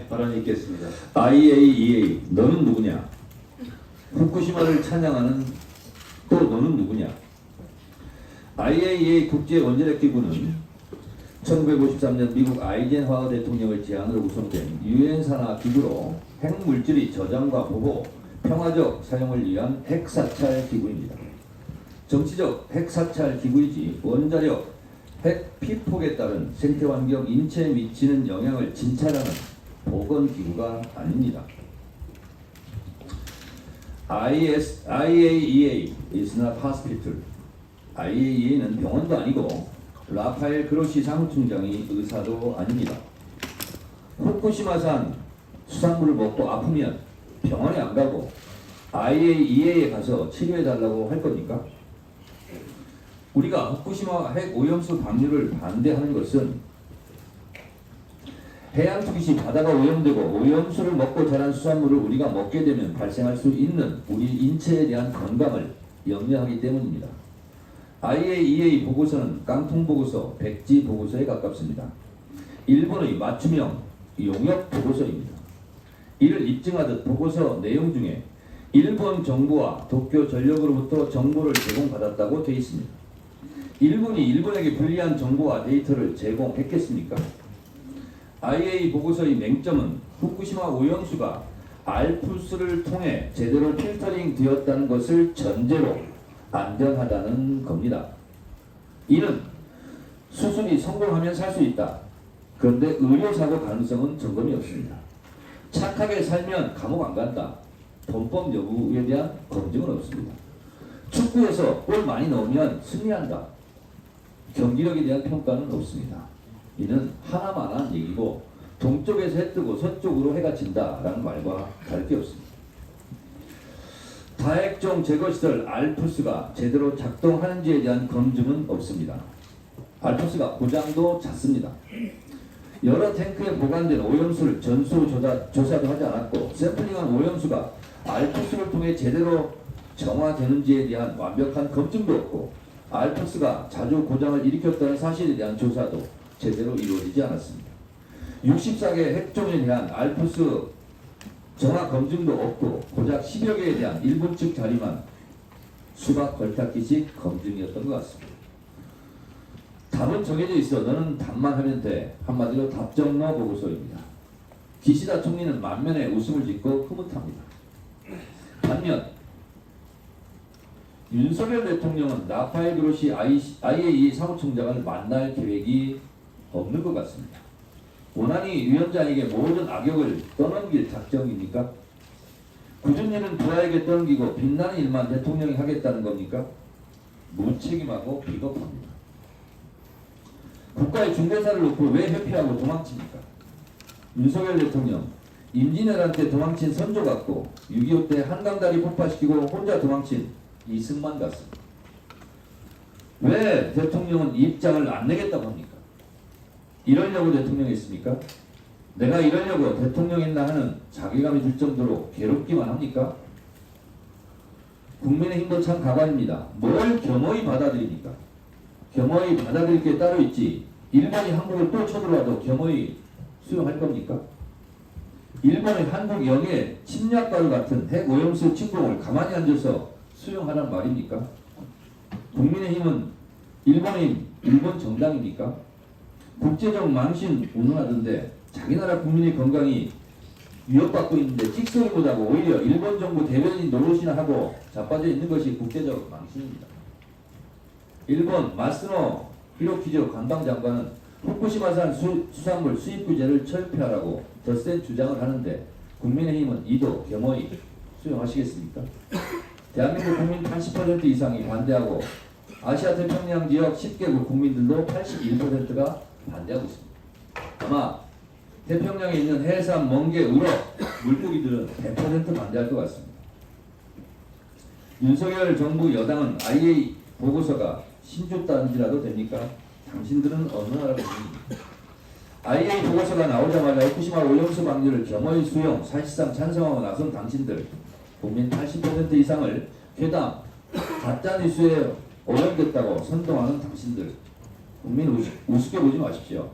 발언이 있겠습니다. IAEA 너는 누구냐? 후쿠시마를 찬양하는 또 너는 누구냐? IAEA 국제원자력기구는 1953년 미국 아이젠하워 대통령의 제안으로 구성된 유엔 산하 기구로 핵물질의 저장과 보호, 평화적 사용을 위한 핵사찰 기구입니다. 정치적 핵사찰 기구이지 원자력 핵 피폭에 따른 생태환경 인체에 미치는 영향을 진찰하는 보건기구가 아닙니다. IAEA is not hospital. IAEA는 병원도 아니고 라파엘 그로시 사무총장이 의사도 아닙니다. 후쿠시마산 수산물을 먹고 아프면 병원에 안 가고 IAEA에 가서 치료해달라고 할 겁니까? 우리가 후쿠시마 핵 오염수 방류를 반대하는 것은 해양 투기시 바다가 오염되고 오염수를 먹고 자란 수산물을 우리가 먹게 되면 발생할 수 있는 우리 인체에 대한 건강을 염려하기 때문입니다. IAEA 보고서는 깡통 보고서, 백지 보고서에 가깝습니다. 일본의 맞춤형 용역 보고서입니다. 이를 입증하듯 보고서 내용 중에 일본 정부와 도쿄 전력으로부터 정보를 제공받았다고 되어 있습니다. 일본이 일본에게 불리한 정보와 데이터를 제공했겠습니까? IAEA 보고서의 맹점은 후쿠시마 오염수가 알프스를 통해 제대로 필터링 되었다는 것을 전제로 안전하다는 겁니다. 이는 수술이 성공하면 살 수 있다. 그런데 의료사고 가능성은 점검이 없습니다. 착하게 살면 감옥 안 간다. 범법 여부에 대한 검증은 없습니다. 축구에서 골 많이 넣으면 승리한다. 경기력에 대한 평가는 없습니다. 이는 하나만한 얘기고 동쪽에서 해 뜨고 서쪽으로 해가 진다라는 말과 다를 게 없습니다. 다핵종 제거시설 알프스가 제대로 작동하는지에 대한 검증은 없습니다. 알프스가 고장도 잦습니다. 여러 탱크에 보관된 오염수를 전수 조사도 하지 않았고 샘플링한 오염수가 알프스를 통해 제대로 정화되는지에 대한 완벽한 검증도 없고 알프스가 자주 고장을 일으켰다는 사실에 대한 조사도 제대로 이루어지지 않았습니다. 64개 핵종에 대한 알프스 정화 검증도 없고 고작 10여 개에 대한 일본 측 자리만 수박 걸타기식 검증이었던 것 같습니다. 답은 정해져 있어 너는 답만 하면 돼. 한마디로 답정너 보고서입니다. 기시다 총리는 만면에 웃음을 짓고 흐뭇합니다. 반면 윤석열 대통령은 라파엘 그로시 IAEA 사무총장을 만날 계획이 없는 것 같습니다. 원한이 위원장에게 모든 악역을 떠넘길 작정입니까? 굳은 일은 부하에게 떠넘기고 빛나는 일만 대통령이 하겠다는 겁니까? 무책임하고 비겁합니다. 국가의 중대사를 놓고 왜 회피하고 도망칩니까? 윤석열 대통령 임진왜란 때 도망친 선조 같고 6.25 때 한강다리 폭파시키고 혼자 도망친 이승만 같습니다. 왜 대통령은 입장을 안 내겠다고 합니까? 이러려고 대통령했습니까? 내가 이러려고 대통령했나 하는 자괴감이 들 정도로 괴롭기만 합니까? 국민의힘도 참 가관입니다. 뭘 겸허히 받아들입니까? 겸허히 받아들일 게 따로 있지 일본이 한국을 또 쳐들어와도 겸허히 수용할 겁니까? 일본의 한국 영해 침략과도 같은 핵 오염수 침공을 가만히 앉아서 수용하란 말입니까? 국민의힘은 일본 정당입니까? 국제적 망신 운운하던데 자기 나라 국민의 건강이 위협받고 있는데 찍소리 못하고 오히려 일본 정부 대변인 노릇이나 하고 자빠져 있는 것이 국제적 망신입니다. 일본 마스노 히로키조 관방장관은 후쿠시마산 수산물 수입 규제를 철폐하라고 더 센 주장을 하는데 국민의힘은 이도 겸허히 수용하시겠습니까? 대한민국 국민 80% 이상이 반대하고 아시아 태평양 지역 10개국 국민들도 81%가 반대하고 있습니다. 아마 태평양에 있는 해삼, 멍게, 우럭, 물고기들은 100% 반대할 것 같습니다. 윤석열 정부 여당은 IAEA 보고서가 신주단지라도 됩니까? 당신들은 어느 나라 국민입니까? IAEA 보고서가 나오자마자 후쿠시마 오염수 방류를 겸허히 수용, 사실상 찬성하고 나선 당신들 국민 80% 이상을 괴담, 가짜뉴스에 오염됐다고 선동하는 당신들 국민 우습게 보지 마십시오.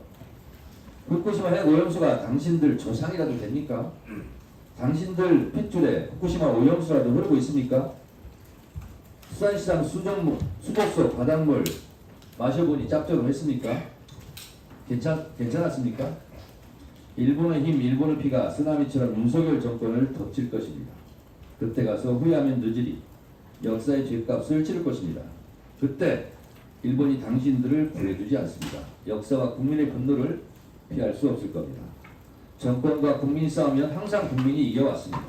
후쿠시마 핵 오염수가 당신들 조상이라도 됩니까? 당신들 핏줄에 후쿠시마 오염수라도 흐르고 있습니까? 수산시장 수족소 바닷물 마셔보니 짭조름했습니까? 괜찮았습니까? 일본의 힘, 일본의 피가 쓰나미처럼 윤석열 정권을 덮칠 것입니다. 그때 가서 후회하면 늦으리 역사의 죗값을 치를 것입니다. 그때 일본이 당신들을 구해주지 않습니다. 역사와 국민의 분노를 피할 수 없을 겁니다. 정권과 국민이 싸우면 항상 국민이 이겨왔습니다.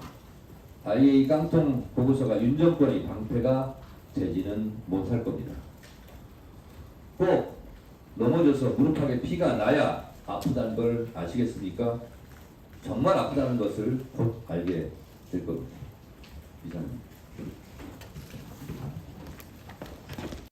IAEA 깡통 보고서가 윤 정권의 방패가 되지는 못할 겁니다. 꼭 넘어져서 무릎팍에 피가 나야 아프다는 걸 아시겠습니까? 정말 아프다는 것을 곧 알게 될 겁니다. 이상입니다.